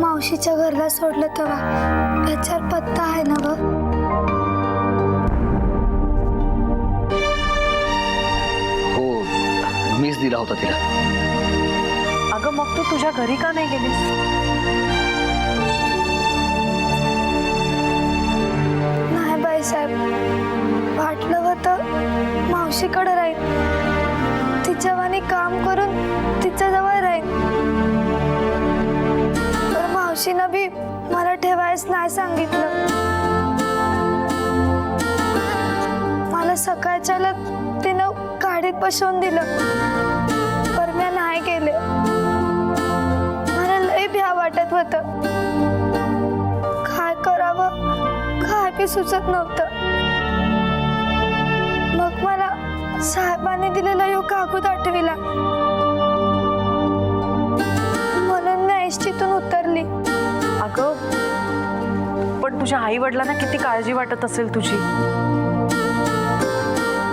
मावशीच्या घरला सोडलं तेव्हा त्याच्यावर पत्ता आहे ना ग? हो, मीच दिला होता तिला. अगं मग तू तुझ्या घरी का नाही गेलीस? नाही बाईसाहेब, वाटलं होतं मावशीकडे राहील, तिच्यावानी काम करून तिच्याजवळ राहील. तर मावशीनं बी मला ठेवायच नाही सांगितलं. मला सकाळच्याला तिनं गाडीत बसवून दिलं, पण मी नाही गेले. मला लई भ्या वाटत होतं. काय करावं काय बी सुचत नव्हतं. मग मला साहेबांनी दिलेला यो कागद आठविला, म्हणून मी एसटीतून उतरली. अगं पण तुझ्या आई वडिलांना किती काळजी वाटत असेल तुझी.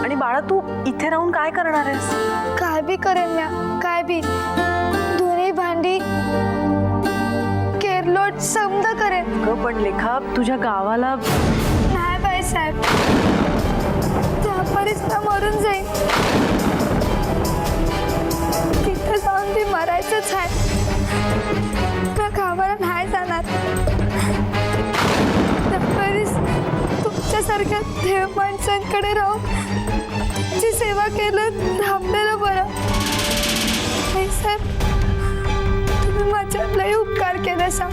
आणि बाळा तू इथे राहून काय करणार आहेस? काय बी करेन म्या, काय बी. धुणी भांडी केरलोट समजा करेन. अगं पण लेखा तुझ्या गावाला. नाही बाईसाहेब, त्या परिस्थितीत मरून जाईल. तिथं जाऊन ती मरायचंच आहे. त्या गावाला नाही जाणार. त्या परिस्थितीत तुमच्यासारख्या देव माणसांकडे राहून जी सेवा केलं थांबलेलं बरं. बाईसाहेब, तुम्ही माझ्यावर लई उपकार केले सांग.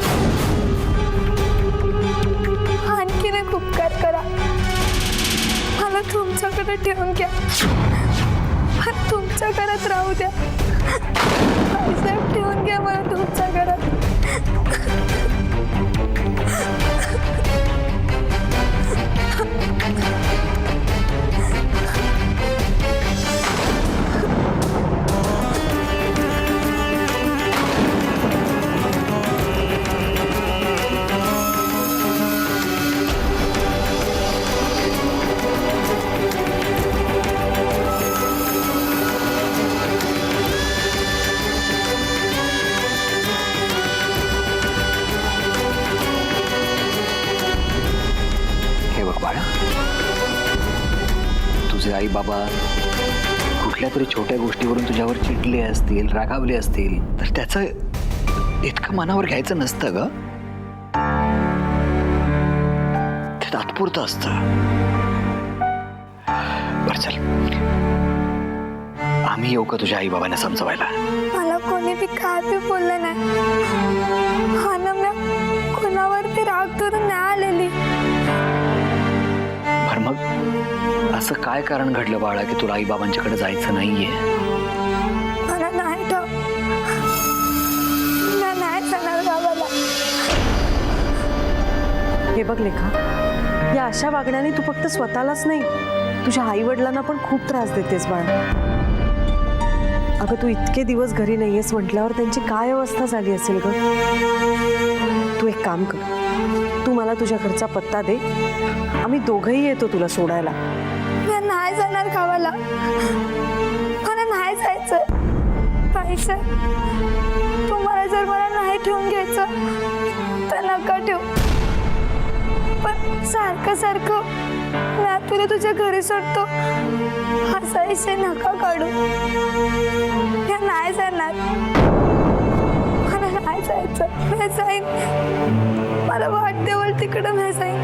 आणखीन एक उपकार करा, मला तुमच्याकडे ठेवून घ्या. मला तुमच्या घरात राहू द्या. बाईसाहेब, ठेवून घ्या मला तुमच्या घरात. तुझे आई बाबा कुठल्या तरी छोट्या गोष्टीवरून तुझ्यावर चिडले असतील, रागावले असतील, तर त्याचं इतकं मनावर घ्यायचं नसतं ग. ते तात्पुरतं असतं. बरं चल, आम्ही येऊ का तुझ्या आई बाबांना समजवायला? मला कोणी बी काय बी बोललं नाही. हा ना, मी कोणावरती राग धरून नाही आलेली. बरं मग असं काय कारण घडलं बाळा की तुला आई बाबांच्याकडे जायचं नाहीये? मला नाही ठाऊक. मी नाही जाणार गावाला. हे बघ लेखा, या अशा वागण्याने तू फक्त स्वतःलाच नाही तुझ्या आई वडिलांना पण खूप त्रास देतेस बाळा. अगं तू इतके दिवस घरी नाहीयेस म्हटल्यावर त्यांची काय अवस्था झाली असेल ग. तू एक काम कर, तू मला तुझ्या घरचा पत्ता दे, आम्ही दोघंही येतो तुला सोडायला. मी नाही जाणार गावाला. मला नाही जायचं. पाहिजे तुम्हाला जर मला नाही ठेवून घ्यायचं तर नका ठेवू. पण सारखं सारखं मी तुला तुझ्या घरी सोडतो असा विषय नका काढू. मी नाही जाणार. मला नाही जायचं. मी जाईन. मला वाट देवल तिकडं मी जाईन.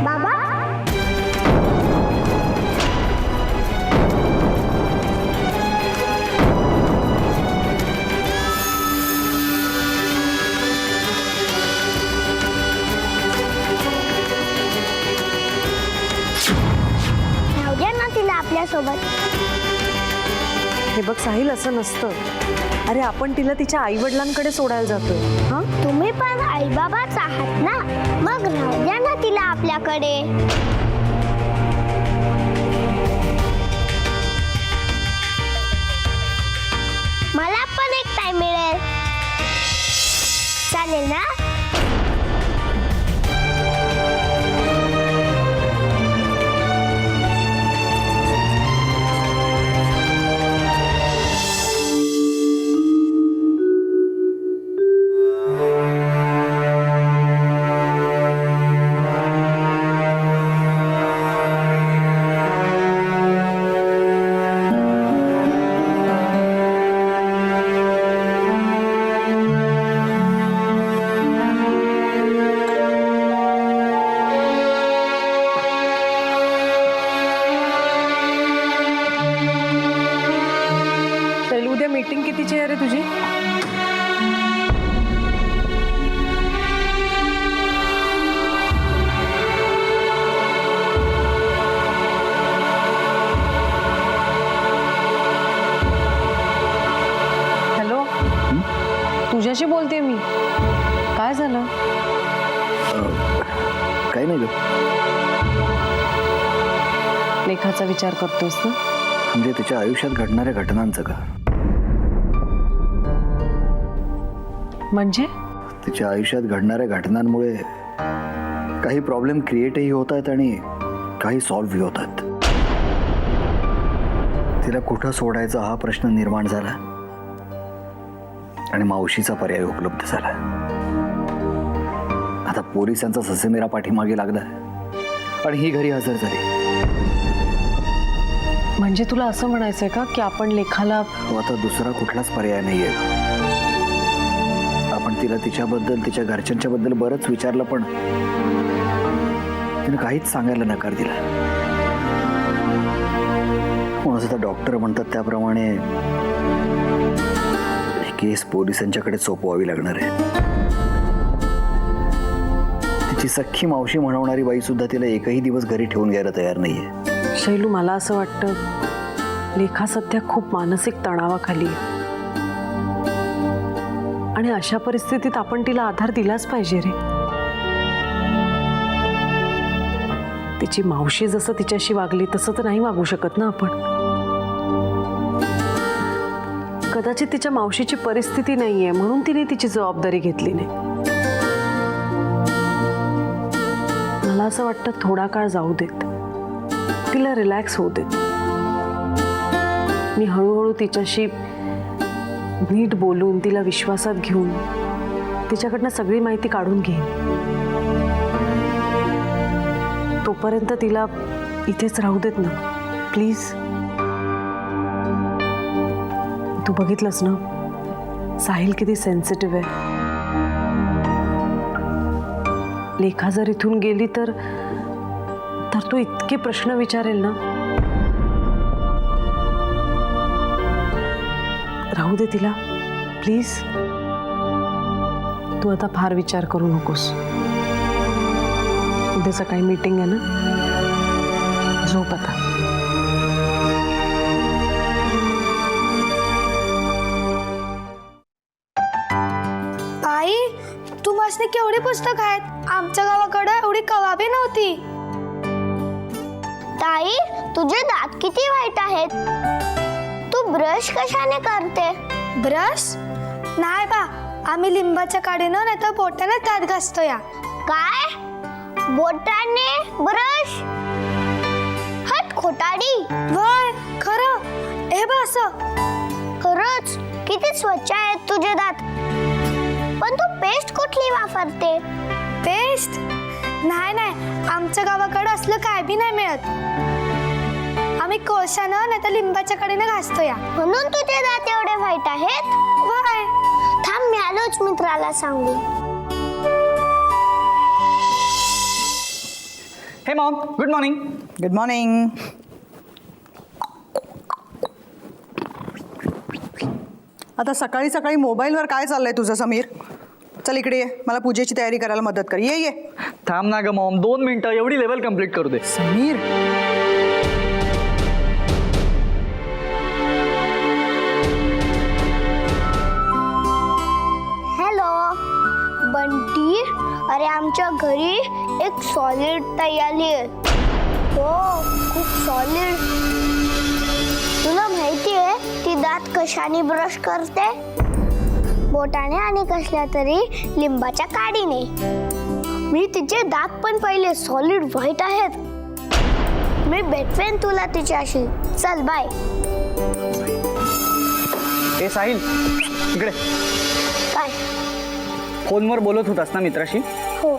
बाबा, राहू द्या ना तिला आपल्यासोबत. हे बघ साहिल, असं नसतं. अरे आपण तिला तिच्या आई वडिलांकडे सोडायला जातोय. हा, तुम्ही पण आई बाबाच आहात ना, मग राहू द्या ना तिला आपल्याकडे. मला पण एक टाइम मिळेल, चालेल ना? तुझी? हॅलो, तुझ्याशी बोलते मी. काय झालं? काही नाही ग. लेखाचा विचार करतोयस ना? म्हणजे तिच्या आयुष्यात घडणाऱ्या घटनांचं का? म्हणजे तिच्या आयुष्यात घडणाऱ्या घटनांमुळे काही प्रॉब्लेम क्रिएटही होत आहेत आणि काही सॉल्व्हही होत आहेत. तिला कुठं सोडायचा हा प्रश्न निर्माण झाला आणि मावशीचा पर्याय उपलब्ध झाला. आता पोलिसांचा ससेमिरा पाठीमागे लागला आणि ही घरी हजर झाली. म्हणजे तुला असं म्हणायचंय का की आपण लेखाला? आता दुसरा कुठलाच पर्याय नाहीये. आपण तिला तिच्याबद्दल, तिच्या घरच्यांच्या बद्दल बरंच विचारलं, पण तिने काहीच सांगायला नकार दिला. म्हणून आता डॉक्टर म्हणतात त्याप्रमाणे ही केस पोलिसांच्याकडे सोपवावी लागणार आहे. तिची सख्खी मावशी म्हणवणारी बाई सुद्धा तिला एकही दिवस घरी ठेवून घ्यायला तयार नाहीये. शैलू, मला असं वाटतं लेखा सध्या खूप मानसिक तणावाखाली आहे आणि अशा परिस्थितीत आपण तिला आधार दिलाच पाहिजे रे. तिची मावशी जसं तिच्याशी वागली तसं तर नाही वागू शकत ना आपण. कदाचित तिच्या मावशीची परिस्थिती नाहीये म्हणून तिने तिची जबाबदारी घेतली नाही. मला असं वाटतं थोडा काळ जाऊ देत, तिला रिलॅक्स होऊ देत. मी हळूहळू तिच्याशी नीट बोलून, तिला विश्वासात घेऊन तिच्याकडनं सगळी माहिती काढून घेईन. तोपर्यंत तिला इथेच राहू देत ना प्लीज. तू बघितलंस ना साहिल किती सेन्सिटिव्ह आहे. लेखा जर इथून गेली तर तो इतके प्रश्न विचारेल ना. राहू दे तिला प्लीज. तू आता फार विचार करू नकोस. उद्या सकाळी मीटिंग आहे ना, झोप आता. आई, तू मसने केवढी पुस्तक आहेत? आमच्या गावाकडे एवढी कवाबी नव्हती. ताई, तुझे दात किती वाईट आहेत. तू ब्रश कशाने करते? ब्रश नाही बा, आम्ही लिंबाच्या काडीनं नाही तर बोटाने दात घासतो या. काय? बोटाने ब्रश? हट खोटाडी. वय खरं? हे बा असं. खरंच किती स्वच्छ आहेत तुझे दात. पण तू पेस्ट कुठली वापरते? पेस्ट नाही नाही, आमच्या गावाकडे असलं काय बी नाही मिळत. आम्ही कोळशानं नाही तर लिंबाच्या कडेनं घासतो या. म्हणून तुझे दात एवढे वाईट आहेत? वय थांब, मी आलोच मित्राला सांगू. हे Maugham, good morning. Good morning. आता सकाळी सकाळी मोबाईलवर काय चाललंय तुझं समीर? चल इकडे ये, मला पूजेची तयारी करायला मदत कर. ये ये. थांब ना ग मॉम, 2 मिनिटं, एवढी लेवल कम्प्लीट करू दे. समीर, हॅलो बंटी, अरे आमच्या घरी एक सॉलिड ताई आली आहे. हो, खूप सॉलिड. तुला माहिती आहे ती दात कशाने ब्रश करते? बोटाने आणि कसल्या तरी लिंबाच्या काडीने. मी तिचे दात पण पहिले सॉलिड व्हाईट आहेत. मी भेटवेन तुला तिच्याशी. चल बाय. ए साहिल, इकडे. काय? फोनवर बोलत होतास ना मित्राशी? हो.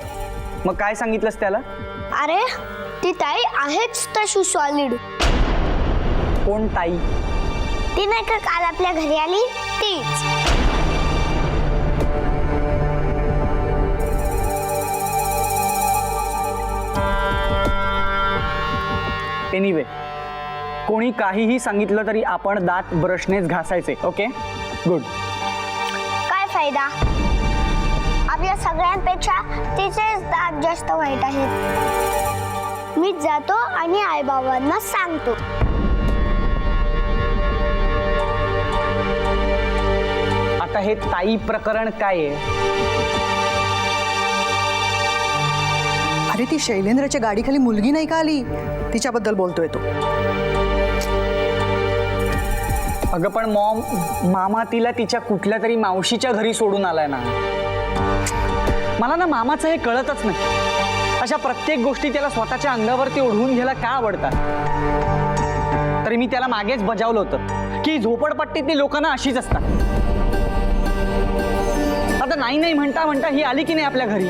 मग काय सांगितलंस त्याला? अरे ती ताई आहेच तशी सॉलिड. कोण ताई? ती नाही का काल आपल्या घरी आली तीच. एनिवे, कोणी काहीही सांगितलं तरी आपण दात ब्रशनेच घासायचे. Okay, good. फायदा? आपल्या सगळ्यांपेक्षा तिचेच दात जास्त वाईट आहेत. मी जातो आणि आईबाबांना सांगतो. आता हे ताई प्रकरण काय आहे? अरे ती शैलेंद्रच्या गाडीखाली मुलगी नाही का आली, तिच्याबद्दल बोलतोय तो. अगं पण मामा तिला तिच्या कुठल्या तरी मावशीच्या घरी सोडून आलाय ना. मला ना मामाचं हे कळतच नाही. अशा प्रत्येक गोष्टी त्याला स्वतःच्या अंगावरती ओढवून घ्यायला का आवडतात? तरी मी त्याला मागेच बजावलं होतं की झोपडपट्टीतली लोकांना अशीच असतात. आता नाही नाही म्हणता म्हणता ही आली की नाही आपल्या घरी.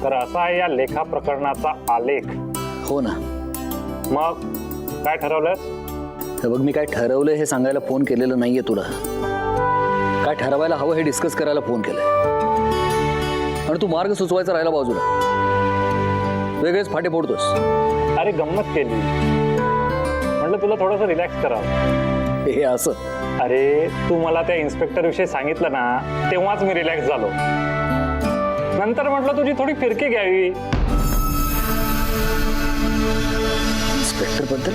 तर असा आहे या लेखा प्रकरणाचा आलेख. हो ना. मग काय ठरवलंस? हे बघ, मी काय ठरवलंय हे सांगायला फोन केलेलं नाहीये तुला. काय ठरवायला हवं हे डिस्कस करायला फोन केलाय. आणि तू मार्ग सुचवायचा राहिला बाजूला, वेगळेच फाटे फोडतोस. अरे गंमत केली, म्हटलं तुला थोडंसं रिलॅक्स करावं. हे असं? अरे तू मला त्या इन्स्पेक्टर विषयी सांगितलं ना, तेव्हाच मी रिलॅक्स झालो. नंतर म्हटलं तुझी थोडी फिरकी घ्यावी. इन्स्पेक्टर बद्दल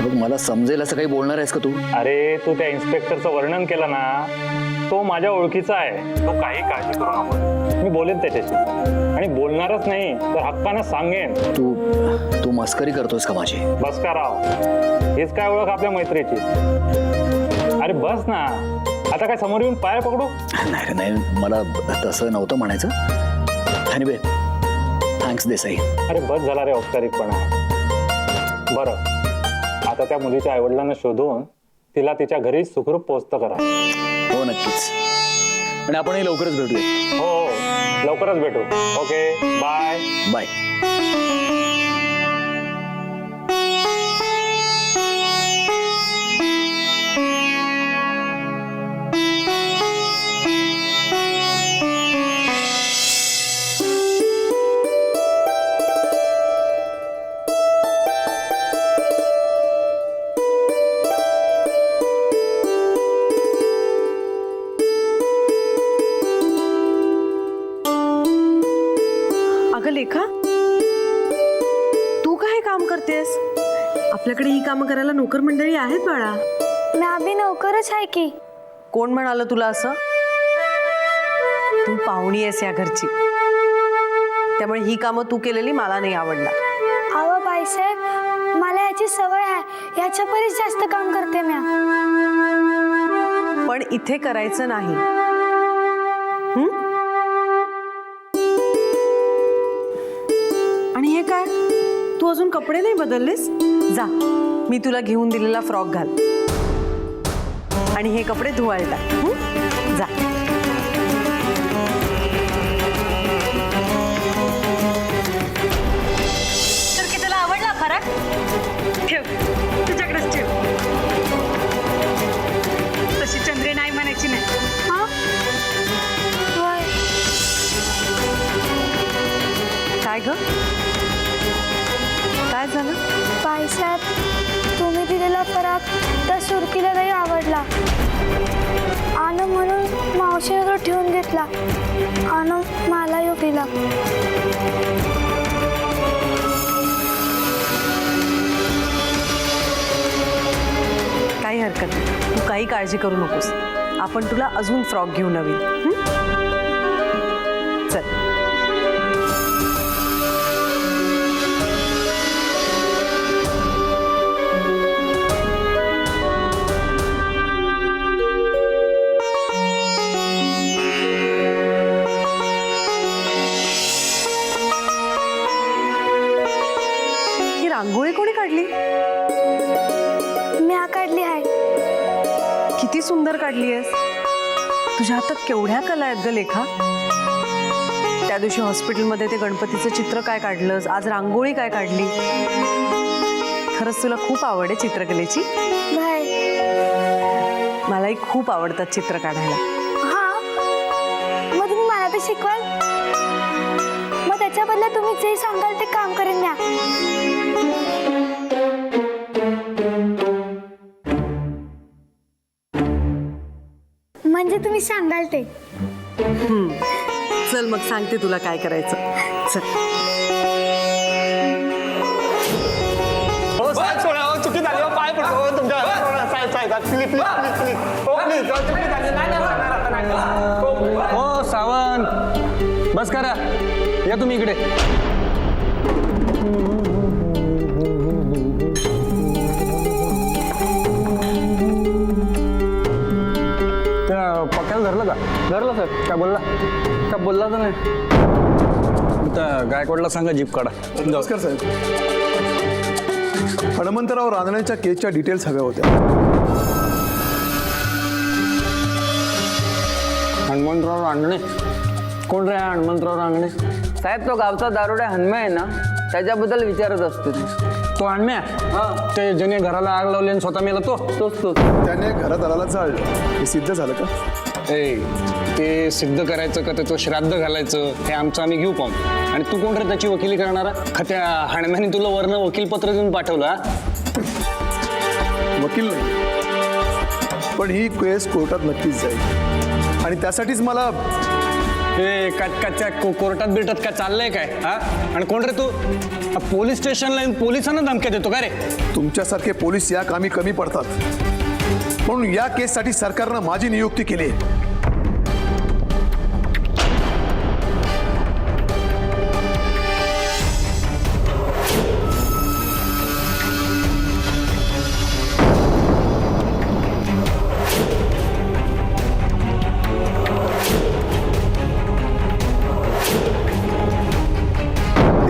बघ, मला समजेल असं काही बोलणार आहेस का तू? अरे तू त्या इन्स्पेक्टरचं वर्णन केलं ना, तो माझ्या ओळखीचा आहे. तो काही काळजी करू नको, मी बोलेन त्याच्याशी. आणि बोलणारच नाही तर हक्कानं सांगेन. तू मस्करी करतोस का माझी? बस का राव, हेच काय ओळख आपल्या मैत्रीची. अरे बस ना, आता काय समोर येऊन पाय पकडू? नाही नाही, मला तसं नव्हतं म्हणायचं. Anyway, thanks Desai. अरे बस झाला रे औपचारिकपणा. बरं, आता त्या मुलीच्या आईवडिलांना शोधून तिला तिच्या घरी सुखरूप पोहोचतं करा. हो नक्कीच. आणि आपणही लवकरच भेटूया. हो, लवकरच भेटू. Okay, bye bye. अगं लेखा, तू काय काम करतेस? आपल्याकडे ही कामं करायला नोकर मंडळी आहेत बाळा. मी आम्ही नोकरच आहे की. कोण म्हणालं तुला असं? तू पाहुणी आहेस या घरची, त्यामुळे ही कामं तू केलेली मला नाही आवडणार. अहो बाईसाहेब, मला याची सवय आहे. याच्या परीच जास्त काम करते मी. पण इथे करायचं नाही. आणि हे काय, तू अजून कपडे नाही बदललेस? जा, मी तुला घेऊन दिलेला फ्रॉक घाल आणि हे कपडे धुवायला जा. तर की तुला आवडला फरक? ठेव, तुझ्याकडेच ठेव. तशी चंद्रे नाही म्हणायची नाही. हा, काय ग, काय झालं? बाईसाहेब, तुम्ही दिलेला फरक त्या सुरकीला नाही आवडला. आणि म्हणून मावशीने तो ठेवून घेतला आणि मला येऊ दिला. काही हरकत नाही, तू काही काळजी करू नकोस. आपण तुला अजून फ्रॉक घेऊ नवीन. चल. रांगोळी कोणी काढली? मी काढली आहे. किती सुंदर काढली आहेस. तुझ्या हातात केवढ्या कला आहेत ग लेखा. त्या दिवशी हॉस्पिटलमध्ये ते गणपतीचं चित्र काय काढलंस, आज रांगोळी काय काढली. खरंच तुला खूप आवड आहे चित्रकलेची. बाय. मलाही खूप आवडतात चित्र काढायला. हा, मग तुम्ही मला ते शिकवाल. मग त्याच्या बदल्यात तुम्ही जे सांगाल ते काम करेन द्या. म्हणजे तुम्ही सांगाल ते. चल मग सांगते तुला काय करायचं. चल. हो साहेब सोडा, हो चुकी झाली, हो पाय पडतो, हो तुमच्या साहेब साहेब प्लीज प्लीज प्लीज हो प्लीज चुकी झाली. हो सावंत बस करा, या तुम्ही इकडे. त्या पक्याला धरलं का? धरलं सर. काय बोलला? का बोलला तर नाही. त्या गायकवाडला सांगा जीप काढा. नमस्कार साहेब. हनुमंतराव रांजणेच्या केसच्या डिटेल्स हव्या होत्या. हनुमंतराव रांगणे? कोण रे हनुमंतराव रांगणे? साहेब तो गावचा दारुडा हनम्या आहे ना, त्याच्याबद्दल विचारत असतो. तो हनम्या? ते ज्याने घराला आग लावली आणि स्वतः मेला तोच. त्याने घरात आला जाळलं, हे सिद्ध झालं का? ते सिद्ध करायचं का त्याचं श्राद्ध घालायचं हे आमचं आम्ही घेऊ पाहून. आणि तू कोण रे त्याची वकिली करणारा? त्या हणम्याने तुला वरनं वकीलपत्र देऊन पाठवलं? वकील नाही, पण ही केस कोर्टात नक्कीच जाईल आणि त्यासाठीच मला कोर्टात बिरटात काय चाललंय काय? हा, आणि कोण रे तू? पोलीस स्टेशनला येऊन पोलिसांना धमक्या देतो का रे? तुमच्यासारखे पोलीस या कामी कमी पडतात, म्हणून या केससाठी सरकारनं माझी नियुक्ती केली आहे.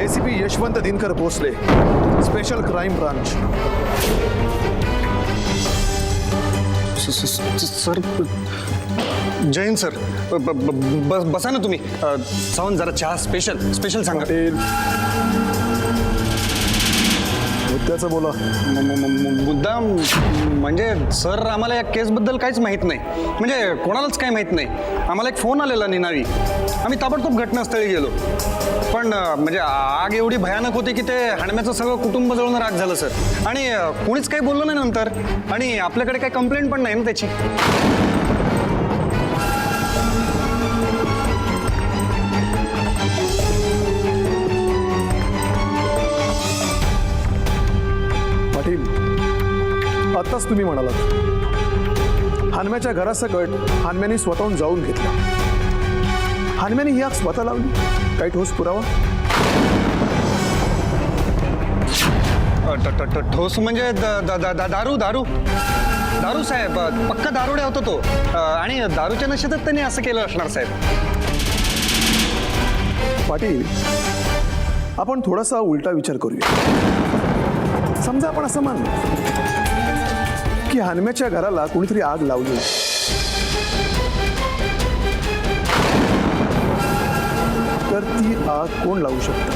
ACP Yashwant Dinkar Bhosale, special crime branch. Sir जय हिंद सर. बसा ना तुम्ही. सावंत जरा चहा स्पेशल सांगा. मुद्द्याचं बोला. मुद्दा म्हणजे सर आम्हाला या केसबद्दल काहीच माहीत नाही, म्हणजे कोणालाच काही माहीत नाही. आम्हाला एक फोन आलेला निनावी, आम्ही ताबडतोब घटनास्थळी गेलो. पण म्हणजे आग एवढी भयानक होती की ते हणम्याचं सगळं कुटुंब जळून राग झालं सर. आणि कोणीच काही बोललं नाही नंतर, आणि आपल्याकडे काही कंप्लेंट पण नाही ना त्याची. पाटील, आत्ताच तुम्ही म्हणालात हनम्याच्या घरासकट हनम्याने स्वतःहून जाऊन घेतलं. हनम्याने ही आग स्वतः लावली, काही ठोस पुरावा? ठोस म्हणजे दारू साहेब. पक्का दारुड्या होता तो, आणि दारूच्या नशेतच त्यांनी असं केलं असणार साहेब. पाटील, आपण थोडासा उलटा विचार करूया. समजा आपण असं मानलं की हनम्याच्या घराला कोणीतरी आग लावली, तर ती आग कोण लावू शकतं?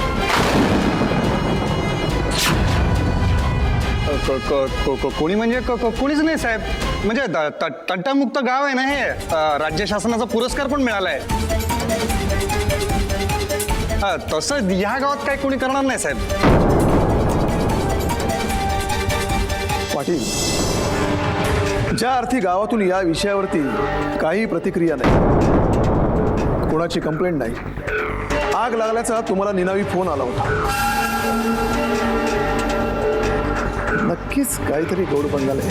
कोणी म्हणजे कोणीच नाही साहेब. म्हणजे तंटामुक्त गाव आहे ना हे. राज्य शासनाचा पुरस्कार पण मिळालाय. तसं ह्या गावात काय कोणी करणार नाही साहेब. पाटील, ज्या अर्थी गावातून या विषयावरती काही प्रतिक्रिया नाही, कोणाची कंप्लेंट नाही, आग लागल्याचा तुम्हाला निनावी फोन आला होता, नक्कीच काहीतरी गौड बंगाल आहे.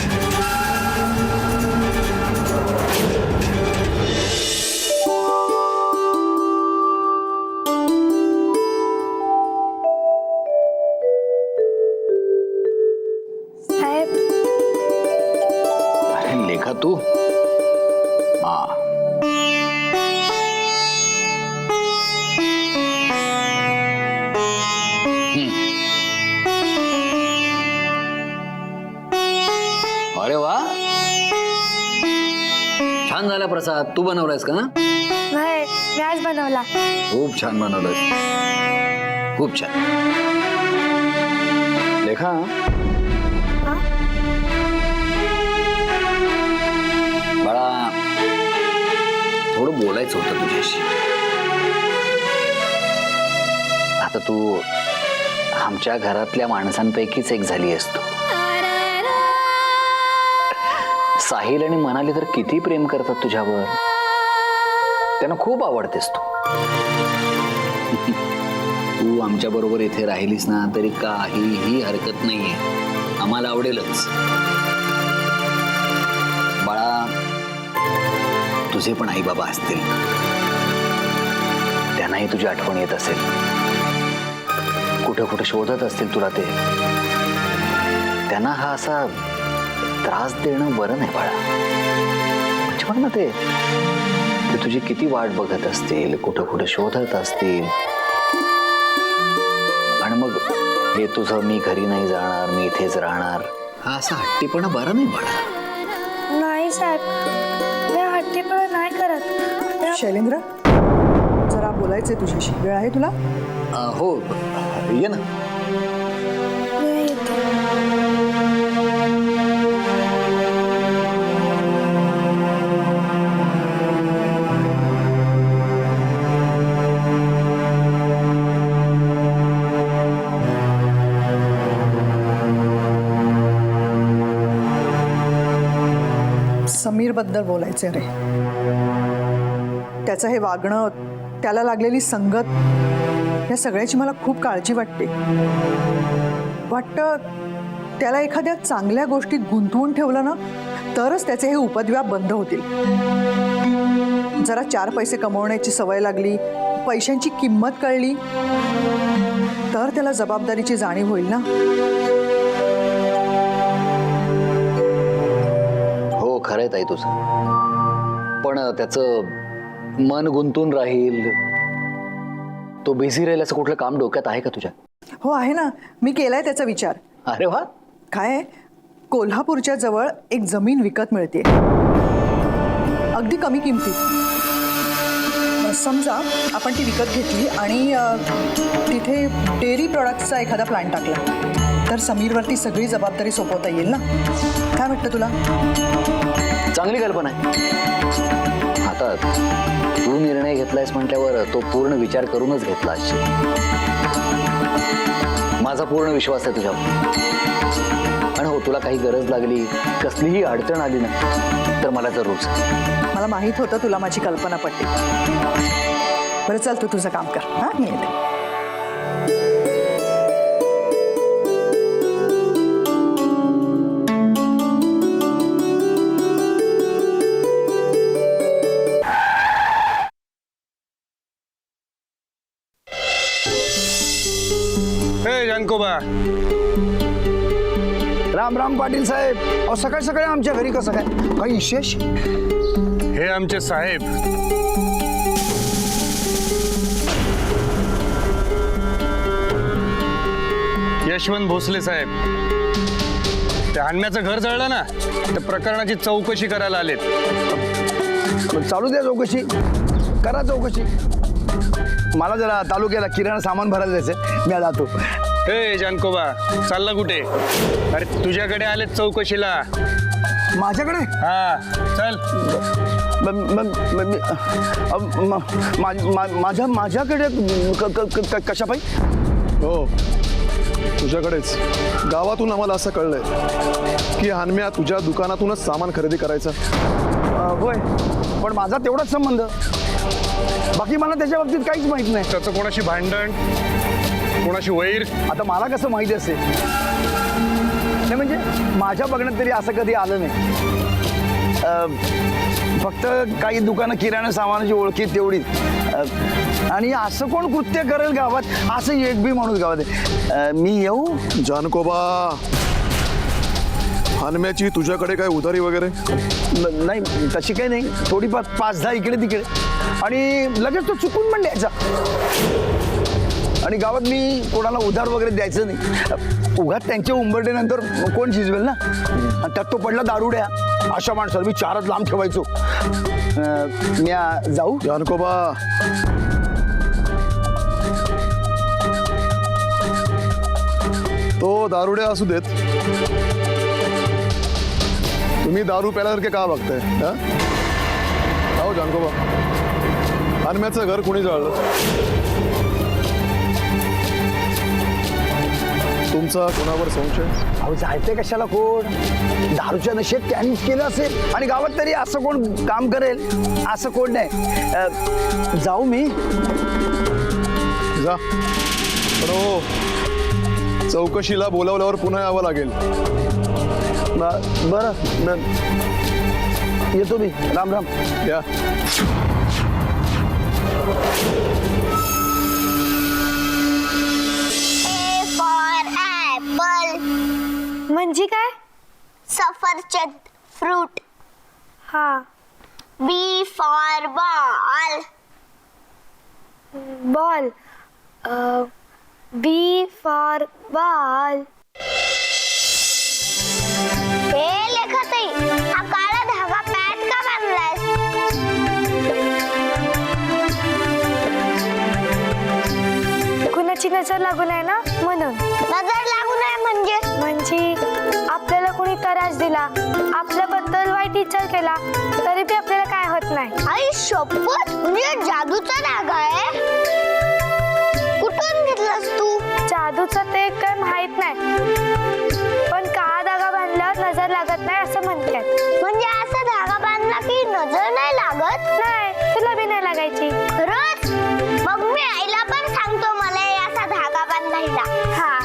साहेब, अरे लेखा तू. प्रसाद तू बनवलायस का ना? नाही मी आज बनवला. खूप छान बनवलंस, खूप छान. लेखा, बाळा थोडं बोलायचं होतं तुझ्याशी. आता तू आमच्या घरातल्या माणसांपैकीच एक झाली असतो. साहिल आणि मनाली तर किती प्रेम करतात तुझ्यावर. त्यांना खूप आवडतेस तू. तू आमच्या बरोबर इथे राहिलीस ना तरी काहीही हरकत नाहीये, आम्हाला आवडेलच. बाळा तुझे पण आई बाबा असतील, त्यांनाही तुझी आठवण येत असेल. कुठं कुठं शोधत असतील तुला ते. त्यांना हा असा त्रास देणं बरं नाही बाळा. म्हणजे बघ ना ते तुझी किती वाट बघत असतील, कुठं कुठं शोधत असतील. आणि मग हे तुझं मी घरी नाही जाणार, मी इथेच राहणार, हा असा हट्टीपणा बरा नाही बाळा. नाही साहेब, मी हट्टीपणा नाही करत. शैलेंद्र, जरा बोलायचंय तुझ्याशी. वेळ आहे तुला? हो ये ना. मी येते. समीर बद्दल बोलायचे रे. त्याचं हे वागणं, त्याला लागलेली संगत, या सगळ्याची मला खूप काळजी वाटते. वाटतं त्याला एखाद्या चांगल्या गोष्टीत गुंतवून ठेवलं ना तरच त्याचे हे उपद्व्याप बंद होतील. जरा 4 पैसे कमवण्याची सवय लागली, पैशांची किंमत कळली तर त्याला जबाबदारीची जाणीव होईल ना. हो खरंय ताई तुझं, पण त्याचं मन गुंतून राहील, तो बिझी राहील असं कुठलं काम डोक्यात आहे का तुझ्या? हो आहे ना, मी केलाय त्याचा विचार. अरे वा. काय, कोल्हापूरच्या जवळ एक जमीन विकत मिळते अगदी कमी किमतीत. समजा आपण ती विकत घेतली आणि तिथे डेअरी प्रॉडक्ट्सचा एखादा प्लांट टाकला तर समीरवरती सगळी जबाबदारी सोपवता येईल ना. काय वाटतं तुला? चांगली कल्पना आहे. आता तू निर्णय घेतलायस म्हटल्यावर तो पूर्ण विचार करूनच घेतला असशील. माझा पूर्ण विश्वास आहे तुझ्यावर. आणि हो, तुला काही गरज लागली, कसलीही अडचण आली ना तर मला जरूर सांग. मला माहीत होतं तुला माझी कल्पना पटली. बरं चल, तू तुझं काम कर. हां, मी येते. जानकोबा, राम राम पाटील साहेब. अहो सकाळ सकाळी आमच्या घरी कसं काय, काही विशेष? हे आमचे साहेब यशवंत भोसले साहेब. त्या हन्म्याचं घर जळलं ना, त्या प्रकरणाची चौकशी करायला आलेत. चालू द्या चौकशी, करा चौकशी. मला जरा तालुक्याला किराणा सामान भरायला जायचं, मी जातो. हे जानकोबा, चालला कुठे? अरे तुझ्याकडे आलेत चौकशीला. माझ्याकडे? हा चल. माझ्याकडे कशा पाहिजे? हो तुझ्याकडेच. गावातून आम्हाला असं कळलंय की हनम्या तुझ्या दुकानातूनच सामान खरेदी करायचं. होय, पण माझा तेवढाच संबंध, बाकी मला त्याच्या बाबतीत काहीच माहित नाही. त्याचं कोणाशी भांडण, कोणाशी वैर? आता मला कसं माहिती असेल? नाही म्हणजे माझ्या बघण्यात तरी असं कधी आलं नाही. फक्त काही दुकानं किराणा सामानाची ओळखी तेवढी. आणि असं कोण कृत्य करेल गावात, असं एक बी माणूस गावात आहे. मी येऊ? जानकोबा, हनम्याची तुझ्याकडे काय उधारी वगैरे? नाही तशी काही नाही, थोडी 5-10 इकडे तिकडे, आणि लगेच तो चुकून पण द्यायचा. आणि गावात मी कोणाला उधार वगैरे द्यायचं नाही. उगाच त्यांच्या उंबरट्यानंतर कोण झिजवेल ना. आणि त्यात तो पडला दारुड्या, अशा माणसाला मी 4च लांब ठेवायचो. मी जाऊ जानकोबा, तो दारुड्या असू देत, तुम्ही दारू प्याल्यासारखे का बघताय? हो जानकोबा, अन्म्याचं घर कोणी जाळलं? तुमचा कोणावर संशय? अहो जायचंय कशाला कोण? दारूच्या नशेत त्यांनीच केलं असेल आणि गावात तरी असं कोण काम करेल? असं कोण नाही. जाऊ मी? जा. पण हो, चौकशीला बोलावल्यावर पुन्हा यावं लागेल. बरं येतो मी. राम राम. या. म्हणजे काय? सफरचंद फ्रूट. हा. B for ball. Ball. B for ball. हे लेखाताई, हा काळा धागा पॅट का बांधलाय? कुणाची नजर लागू नये ना म्हणून. नजर लागू नये म्हणजे आपल्याला कोणी त्रास दिला, आपल्याबद्दल वाईट विचार केला तरी बी आपल्याला काय होत नाही. आई शपथ, म्हणजे जादूचा धागा आहे? कुठून घेतलास तू? जादूचा ते काय माहित नाही, पण काळा धागा बांधल्यावर नजर लागत नाही असं म्हणतात. म्हणजे असा धागा बांधला की नजर नाही लागत? नाही, तुला बी नाही लागायची. खरंच? मग मी आईला पण सांगतो मला असा धागा बांधायला. हा.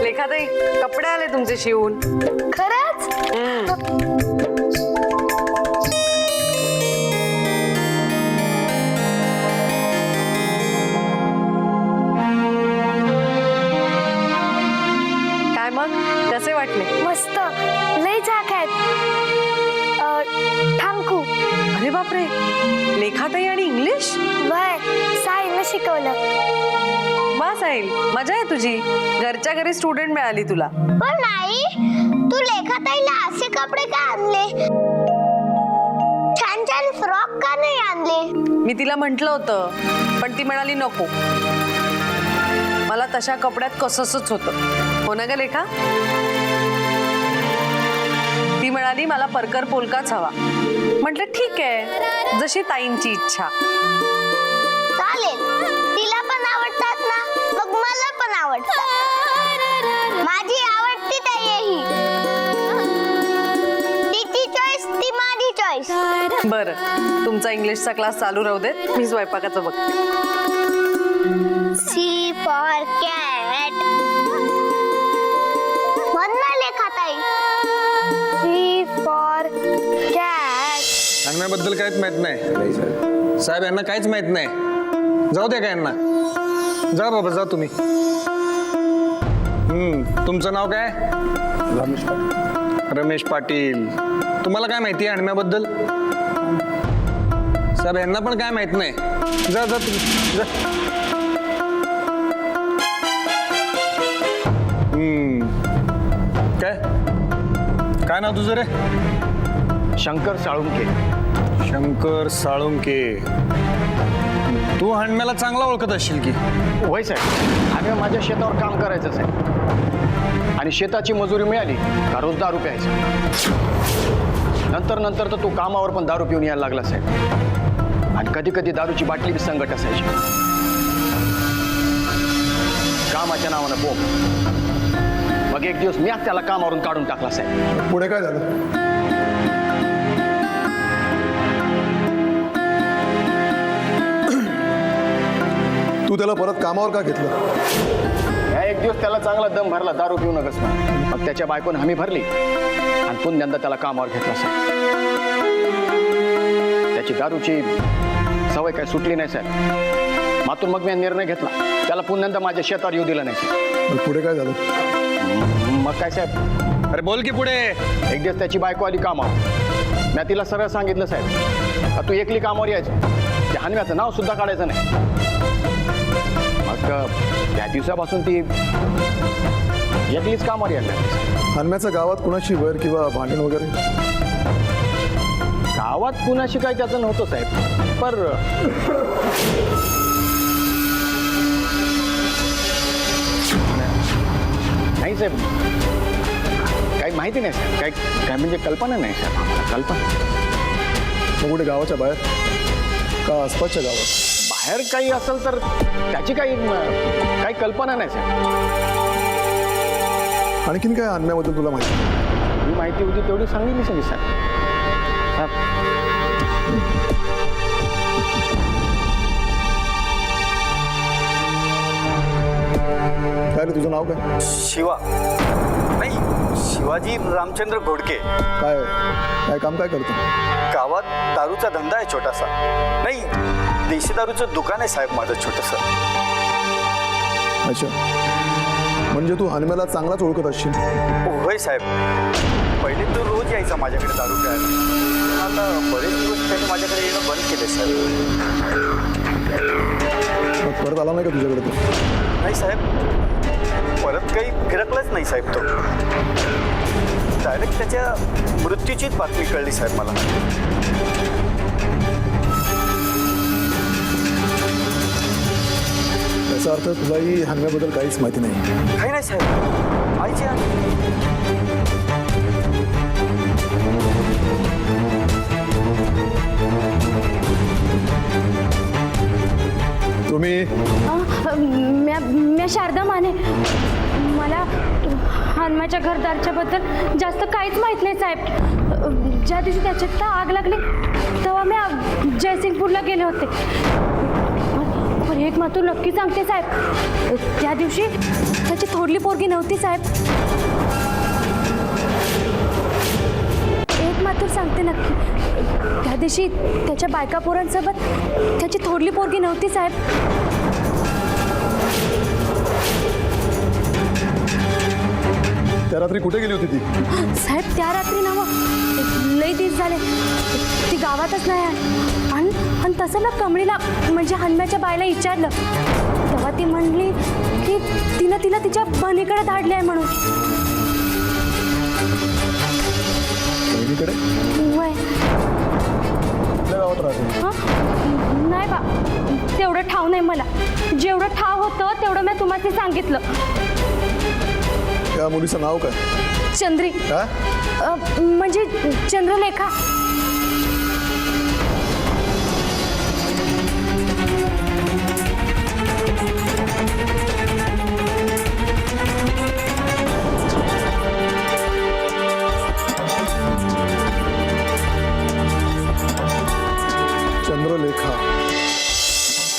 लेखाताई, कपडे आले तुमचे शिवून. खरंच? काय मग, कसे वाटले? मस्त, लय झाक आहेत. थांबकू. अरे बापरे, लेखाताई आणि इंग्लिश? वय, साईनं शिकवलं. वा साहिल, मजा आहे तुझी. घरच्या घरी स्टुडंट मिळाली तुला. पण नाही, तू लेखाताईला असे कपडे का आणले? छान छान फ्रॉक का नाही आणले? मी तिला म्हटलं होतं, पण ती म्हणाली नको. मला तशा कपड्यात कसंच होतं. हो ना ग लेखा? ती म्हणाली मला परकर पोलकाच हवा. म्हटलं ठीक आहे, जशी ताईंची इच्छा. चालेल, तिला पण आवडतात ना, मग मला पण आवडतात. माझी आवडती ताई आहे ही. तिची चॉईस ती माझी चॉईस. बरं, तुमचा इंग्लिशचा क्लास चालू राहू देत, मी स्वयंपाकाचं बघते. C for cat. म्हण ना लेखाताई. C for cat. अन्म्याबद्दल काहीच माहित नाही साहेब, यांना काहीच माहित नाही. जाऊ द्या का यांना. जा बाबा, जा तुम्ही. तुमचं नाव काय? रमेश पाटील. रमेश पाटील. तुम्हाला काय माहिती आहे अन्म्याबद्दल? साहेब, यांना पण काय माहित नाही. जा जा तुम्ही, जा. काय काय नाव तुझं रे? शंकर साळुंके. शंकर साळुंके. तू हणम्याला चांगला ओळखत असशील की? होय साहेब, आम्ही माझ्या शेतावर काम करायचं साहेब, आणि शेताची मजुरी मिळाली का रोज दारू प्यायचा. नंतर तर तो कामावर पण दारू पिऊन यायला लागला साहेब, आणि कधी कधी दारूची बाटली बी संकट असायची. कामाच्या नावानं बोंब. मग एक दिवस मी त्याला कामावरून काढून टाकला साहेब. पुढे काय झालं? तू त्याला परत कामावर का घेतलं? एक दिवस त्याला चांगला दम भरला दारू पिऊ नकस म्हणून. मग त्याच्या बायकोनं हमी भरली आणि पुन्हा त्याला कामावर घेतला साहेब. त्याची दारूची सवय काय सुटली नाही साहेब. मातून मग मी निर्णय घेतला, त्याला पुन्हा माझ्या शेतावर येऊ दिला नाही साहेब. पुढे काय झालं? मग काय साहेब, अरे बोल की पुढे. एक दिवस त्याची बायको आली कामावर. मी तिला सरळ सांगितलं साहेब, का तू एकली कामावर यायचं, त्या हनव्याचं नाव सुद्धा काढायचं नाही. मग त्या दिवसापासून ती एकलीच कामावर यायला लागली. हनम्याच्या गावात कुणाची वैर किंवा भांडण वगैरे? गावात कुणाशी काय त्याचं नव्हतं साहेब. पर नाही साहेब, काही माहिती नाही साहेब. काय काय म्हणजे कल्पना नाही साहेब आम्हाला. कल्पना मग कुठे गावाच्या बाहेर का आसपासच्या गावात? बाहेर काही असेल तर त्याची काही कल्पना नाही साहेब. आणखीन काय आणण्याबद्दल तुला माहिती? ही माहिती होती तेवढी सांगितली सगळी साहेब. काय रे तुझं नाव काय? शिवा नाही, शिवाजी रामचंद्र घोडके. काय काय काम काय करतो? गावात दारूचा धंदा आहे छोटासा. नाही, देशी दारूचं दुकान आहे साहेब माझं छोटंसं. अच्छा, म्हणजे तू हनुम्याला चांगलाच ओळखत असशील. होय साहेब, पहिले तो रोज यायचा माझ्याकडे दारू प्यायला. आता बरेच दिवस त्याने माझ्याकडे येणं बंद केले साहेब. मग परत आला नाही का तुझ्याकडे तो? नाही साहेब, परत काही फिरकलाच नाही साहेब तो. डायरेक्ट त्याच्या मृत्यूचीच बातमी कळली साहेब मला. याचा अर्थ तुलाही हनुम्याबद्दल काहीच माहिती नाही. काही नाही साहेब, आईची तुम्ही मी शारदा माने. मला हनुमाच्या घरदारच्याबद्दल जास्त काहीच माहीत नाही साहेब. ज्या दिवशी त्याच्यात आग लागली तेव्हा मी जयसिंगपूरला गेले होते. पण एक मात्र नक्की सांगते साहेब, त्या दिवशी त्याची थोडली पोरगी नव्हती साहेब. एक मात्र सांगते नक्की, त्या दिवशी त्याच्या बायका पोरांसोबत त्याची थोडली पोरगी नव्हती साहेब. त्या रात्री कुठे गेली होती ती? साहेब त्या रात्री ना मग लई दिवस झाले ती गावातच नाही आहे. आणि तसं ना कमळीला म्हणजे हनुम्याच्या बायला विचारलं तेव्हा ती म्हणली की तिला तिच्या बहिणीकडे धाडले आहे म्हणून. बहिणीकडे? वय कुठल्या गावात राहते? हां नाही बा, तेवढं ठाव नाही मला. जेवढं ठाव होतं तेवढं मी तुम्हाला सांगितलं. त्या मुलीचं नाव काय? चंद्री. काय? म्हणजे Chandralekha. Chandralekha.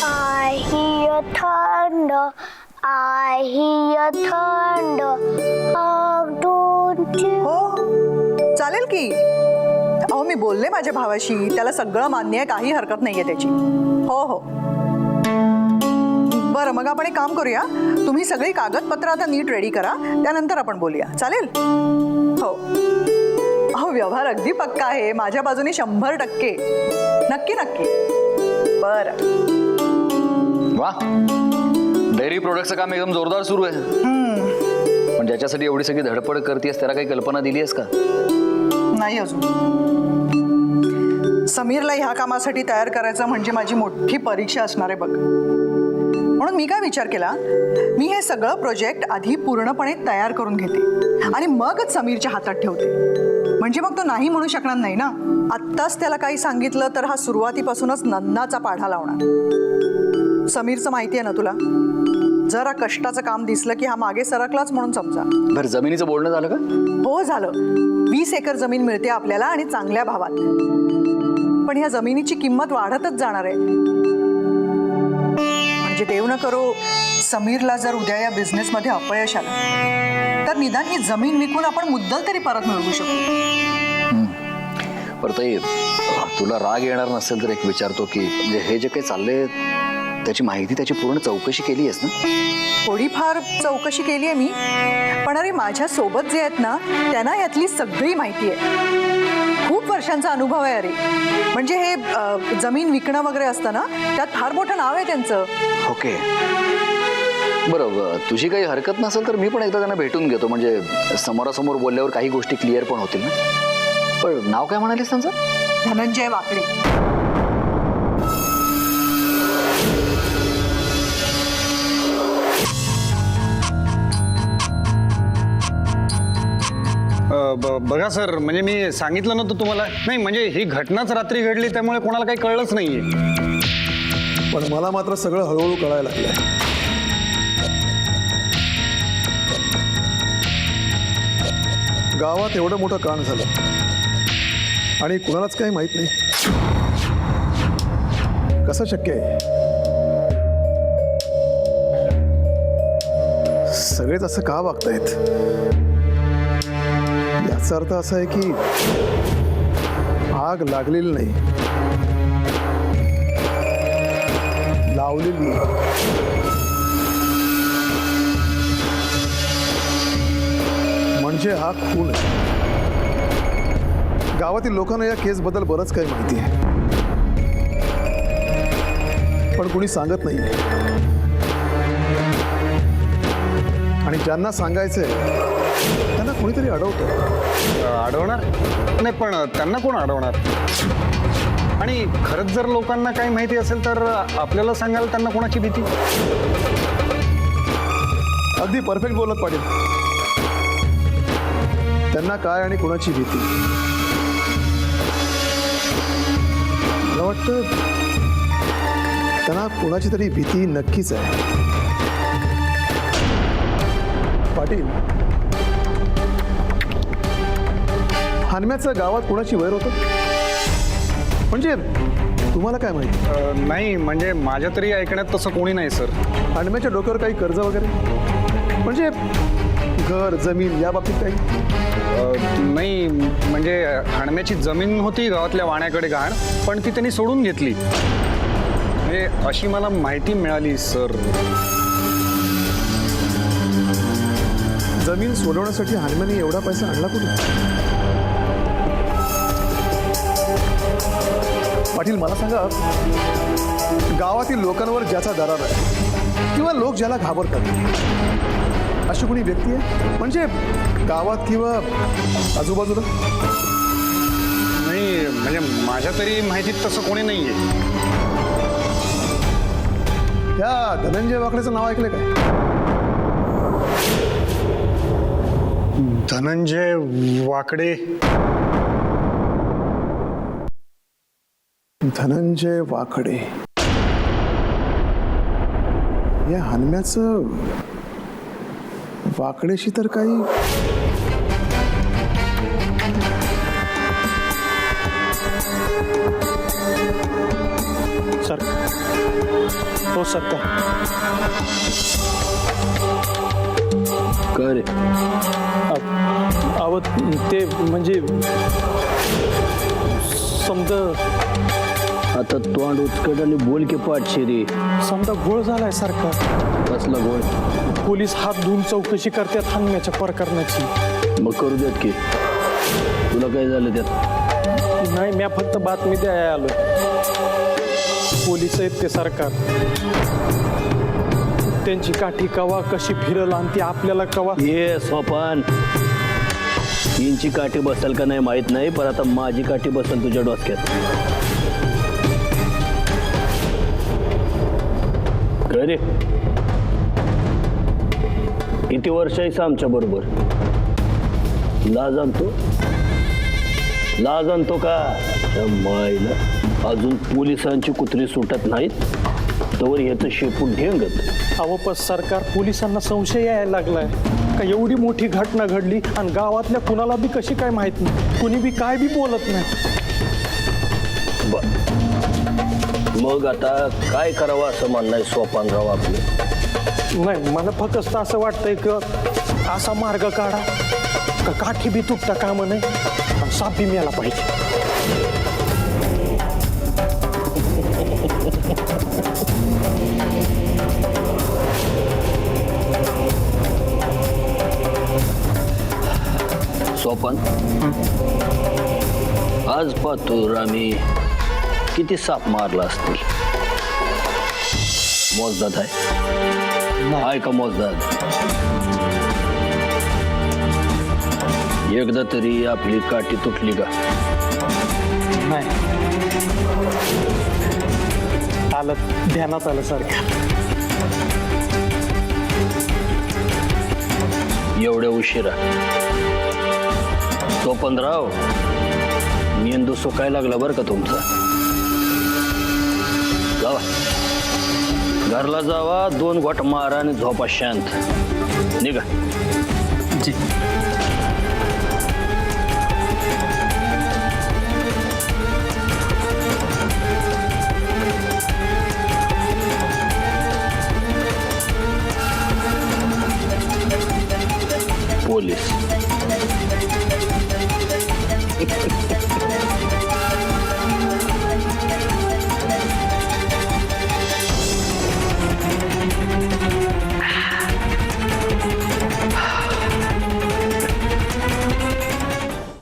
I hear thunder, I hear thunder. How don't you? हो चालेल की. अहो मी बोलले माझ्या भावाशी, त्याला सगळं मान्य आहे, काही हरकत नाहीये त्याची. हो हो बरं, मग आपण एक काम करूया, तुम्ही सगळी कागदपत्र आता नीट रेडी करा, त्यानंतर आपण बोलूया. चालेल? हो. अहो व्यवहार अगदी पक्का आहे, माझ्या बाजूने 100%. नक्की नक्की. बरं. वा, डेअरी प्रोडक्टचं काम एकदम जोरदार सुरू आहे. पण ज्याच्यासाठी एवढी सगळी धडपड करतेस त्याला काही कल्पना दिली आहेस का? नाही अजून. समीरला ह्या कामासाठी तयार करायचं म्हणजे माझी मोठी परीक्षा असणार आहे बघ. म्हणून मी काय विचार केला, मी हे सगळं प्रोजेक्ट आधी पूर्णपणे तयार करून घेते आणि मगच समीरच्या हातात ठेवते. म्हणजे मग तो नाही म्हणू शकणार नाही ना. आत्ताच त्याला काही सांगितलं तर हा सुरुवातीपासूनच नन्नाचा पाढा लावणार. समीरचं माहिती आहे ना तुला, जरा कष्टाचं काम दिसलं की हा मागे सरकलाच म्हणून समजा. बरं, जमिनीचं बोलणं झालं का? हो झालं. 20 एकर जमीन मिळते आपल्याला आणि चांगल्या भावात. पण ह्या जमिनीची किंमत वाढतच जाणार आहे. म्हणजे देव न करो समीरला जर उद्या या बिझनेसमध्ये अपयश आलं तर निदान ही जमीन विकून आपण मुद्दल तरी परत मिळवू शकतो. बरं ताई, तुला राग येणार नसेल तर एक विचारतो की म्हणजे हे जे काही चाललंय त्याची माहिती, त्याची पूर्ण चौकशी केली आहेस ना? थोडीफार चौकशी केली आहे मी, पण अरे माझ्या सोबत जे आहेत ना त्यांना यातली सगळी माहिती आहे. खूप वर्षांचा अनुभव आहे अरे. म्हणजे हे जमीन विकणं वगैरे असतं ना, त्यात फार मोठं नाव आहे त्यांचं. ओके, बरं, तुझी काही हरकत नसेल तर मी पण एकदा त्यांना भेटून घेतो, म्हणजे समोरासमोर बोलल्यावर काही गोष्टी क्लिअर पण होतील ना. पण नाव काय म्हणालीस त्यांचं? धनंजय वाकडे. बघा सर, म्हणजे मी सांगितलं नव्हतं तुम्हाला. नाही म्हणजे ही घटनाच रात्री घडली, त्यामुळे कोणाला काही कळलंच नाहीये. पण मला मात्र सगळं हळूहळू कळायला लागलंय. गावात एवढं मोठं कांड झालं आणि कुणालाच काही माहित नाही. कसं शक्य आहे? सगळेच असं का वागतायत? याचा अर्थ असा आहे की आग लागलेली नाही, लावलेली आहे. म्हणजे हा खून आहे. गावातील लोकांना या केस बद्दल बरंच काही माहिती आहे, पण कुणी सांगत नाही. आणि ज्यांना सांगायचंय त्यांना कुणीतरी अडवतं. अडवणार नाही, पण त्यांना कोण अडवणार? आणि खरंच जर लोकांना काही माहिती असेल तर आपल्याला सांगायला त्यांना कोणाची भीती? अगदी परफेक्ट बोलत पाटील. त्यांना काय आणि कोणाची भीती? मला वाटतं त्यांना कोणाची तरी भीती नक्कीच आहे. पाटील, हानम्याचं गावात कोणाची वैर होतं? म्हणजे तुम्हाला काय माहिती? नाही म्हणजे माझ्या तरी ऐकण्यात तसं कोणी नाही सर. हानम्याच्या डोक्यावर काही कर्ज वगैरे, म्हणजे घर जमीन या बाबतीत काही? नाही म्हणजे हाणम्याची जमीन होती गावातल्या वाण्याकडे गहाण, पण ती त्यांनी सोडून घेतली म्हणजे अशी मला माहिती मिळाली सर. जमीन सोडवण्यासाठी हानम्याने एवढा पैसा आणला कुठे? पाटील मला सांगा, गावातील लोकांवर ज्याचा दरार आहे किंवा लोक ज्याला घाबरतात अशी कोणी व्यक्ती आहे म्हणजे गावात किंवा आजूबाजूला? नाही म्हणजे माझ्या तरी माहितीत तसं कोणी नाहीये. त्या धनंजय वाकडेचं नाव ऐकलं काय? धनंजय वाकडे? धनंजय वाकडे या हानम्याचं वाकडेशी तर काही सर हो सर काय रे? अहो ते म्हणजे समजा आता तोंड उचकट आणि बोल की पाठशे रे. समजा घोळ झालाय सारखा. कसला गोळ? पोलीस हात धुवून चौकशी करतात हानम्याच्या प्रकरणाची. मग करू देत की. तुला काय झालं त्यात? नाही मी फक्त बातमी द्यायला आलो. पोलीस आहेत ते सरकार, त्यांची काठी कवा कशी फिरल आणि ती आपल्याला कवा. ये सोपान, यांची काठी बसल का नाही माहित नाही, पण आता माझी काठी बसल तुझ्या डोसक्यात. काय रे, किती वर्ष आहेस आमच्या बरोबर? लाज आणतो, लाज आणतो का? मायला अजून पोलिसांची कुत्री सुटत नाहीत तवर येतं शेपूट ढेंगत. अहो पण सरकार पोलिसांना संशय यायला लागलाय का एवढी मोठी घटना घडली आणि गावातल्या कुणाला बी कशी काय माहित नाही, कुणी बी काय बी बोलत नाही. मग आता काय करावं असं म्हणणं आहे सोपानराव आपलं? नाही मला फक्त असं वाटतंय की असा मार्ग काढा का काठी बी तुटता कामा नये आणि साप बी मिळाला पाहिजे. सोपान, आज पाहतो आम्ही किती साप मारला असतील. मोजदाद आहे का मोजदाद? एकदा तरी आपली काठी तुटली का? नाही आलं ध्यानात आलं सारखं. एवढ्या उशिरा तो 15 मेंदू सुकायला लागला बरं का तुमचा. जावा घरला जावा, 2 घोट मारा आणि झोपा शांत. निघा. जी. पोलीस